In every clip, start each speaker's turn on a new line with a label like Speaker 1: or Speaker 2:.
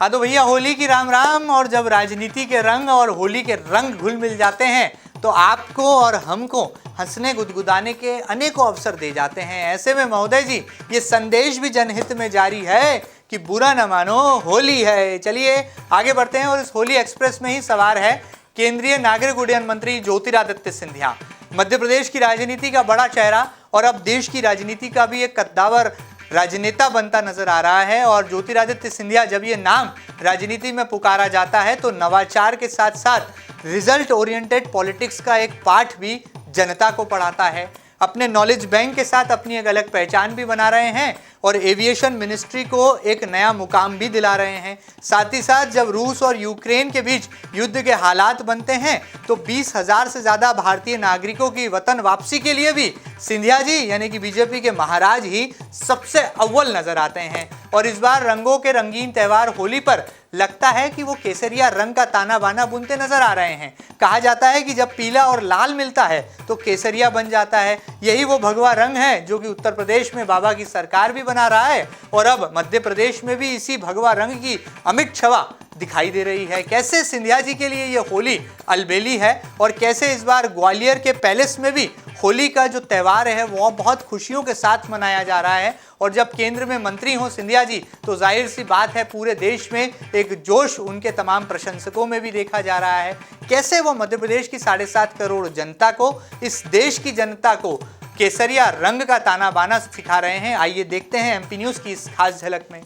Speaker 1: हाँ तो भैया होली की राम राम। और जब राजनीति के रंग और होली के रंग घुल मिल जाते हैं तो आपको और हमको हंसने गुदगुदाने के अनेकों अवसर दे जाते हैं। ऐसे में महोदय जी, ये संदेश भी जनहित में जारी है कि बुरा न मानो, होली है। चलिए आगे बढ़ते हैं। और इस होली एक्सप्रेस में ही सवार है केंद्रीय नागरिक उड्डयन मंत्री ज्योतिरादित्य सिंधिया, मध्य प्रदेश की राजनीति का बड़ा चेहरा और अब देश की राजनीति का भी एक कद्दावर राजनेता बनता नजर आ रहा है। और ज्योतिरादित्य सिंधिया, जब ये नाम राजनीति में पुकारा जाता है तो नवाचार के साथ साथ रिजल्ट ओरिएंटेड पॉलिटिक्स का एक पाठ भी जनता को पढ़ाता है। अपने नॉलेज बैंक के साथ अपनी एक अलग पहचान भी बना रहे हैं और एविएशन मिनिस्ट्री को एक नया मुकाम भी दिला रहे हैं। साथ ही साथ जब रूस और यूक्रेन के बीच युद्ध के हालात बनते हैं तो 20,000 से ज़्यादा भारतीय नागरिकों की वतन वापसी के लिए भी सिंधिया जी यानी कि बीजेपी के महाराज ही सबसे अव्वल नजर आते हैं। और इस बार रंगों के रंगीन त्यौहार होली पर लगता है कि वो केसरिया रंग का ताना बाना बुनते नजर आ रहे हैं। कहा जाता है कि जब पीला और लाल मिलता है तो केसरिया बन जाता है। यही वो भगवा रंग है जो कि उत्तर प्रदेश में बाबा की सरकार भी बना रहा है और अब मध्य प्रदेश में भी इसी भगवा रंग की अमिट छवा दिखाई दे रही है। कैसे सिंधिया जी के लिए ये होली अलबेली है और कैसे इस बार ग्वालियर के पैलेस में भी होली का जो त्यौहार है वो बहुत खुशियों के साथ मनाया जा रहा है। और जब केंद्र में मंत्री हो सिंधिया जी तो जाहिर सी बात है पूरे देश में एक जोश उनके तमाम प्रशंसकों में भी देखा जा रहा है। कैसे वो मध्य प्रदेश की 7.5 करोड़ जनता को, इस देश की जनता को केसरिया रंग का ताना बाना सिखा रहे हैं, आइए देखते हैं एमपी न्यूज़ की इस खास झलक में।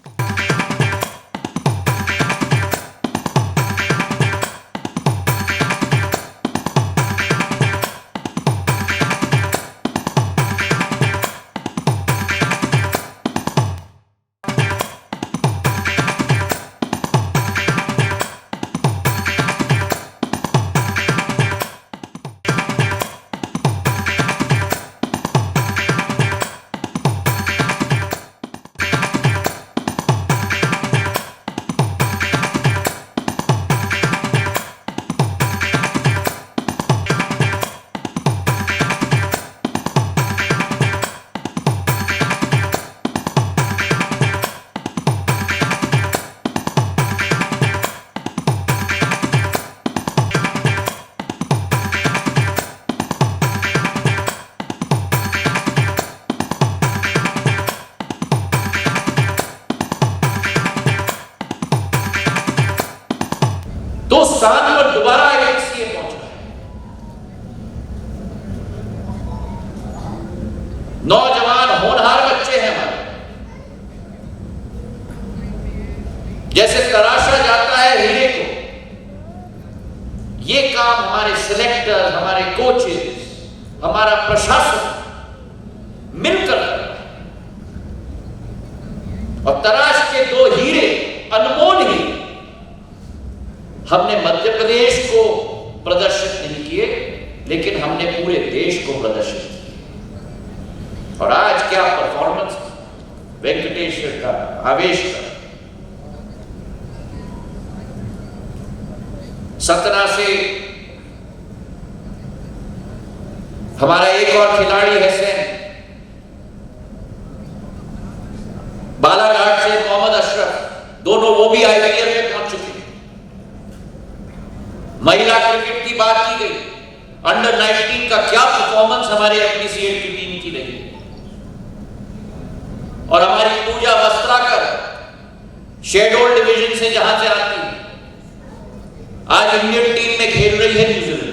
Speaker 2: दो साल पर दोबारा एक सीएम पहुंचा है। नौजवान होनहार बच्चे हैं हमारे, जैसे तराशा जाता है हीरे को, ये काम हमारे सिलेक्टर, हमारे कोचेस, हमारा प्रशासन मिलकर कर रहा है। और तराश के दो हीरे, अनमोल हीरे, हमने मध्य प्रदेश को प्रदर्शित नहीं किए लेकिन हमने पूरे देश को प्रदर्शित किया। और आज क्या परफॉर्मेंस वेंकटेश्वर का, आवेश का। सतना से हमारा एक और खिलाड़ी है सैन, बालाघाट से मोहम्मद अशरफ, दोनों वो भी आईपीएल में पहुंच चुके हैं। महिला क्रिकेट की बात की गई, अंडर 19 का क्या परफॉर्मेंस हमारे एमपीसीएल की टीम की रही। और हमारी पूजा वस्त्राकर शेड्यूल्ड डिवीजन से जहां से आती है, आज इंडियन टीम में खेल रही है न्यूजीलैंड।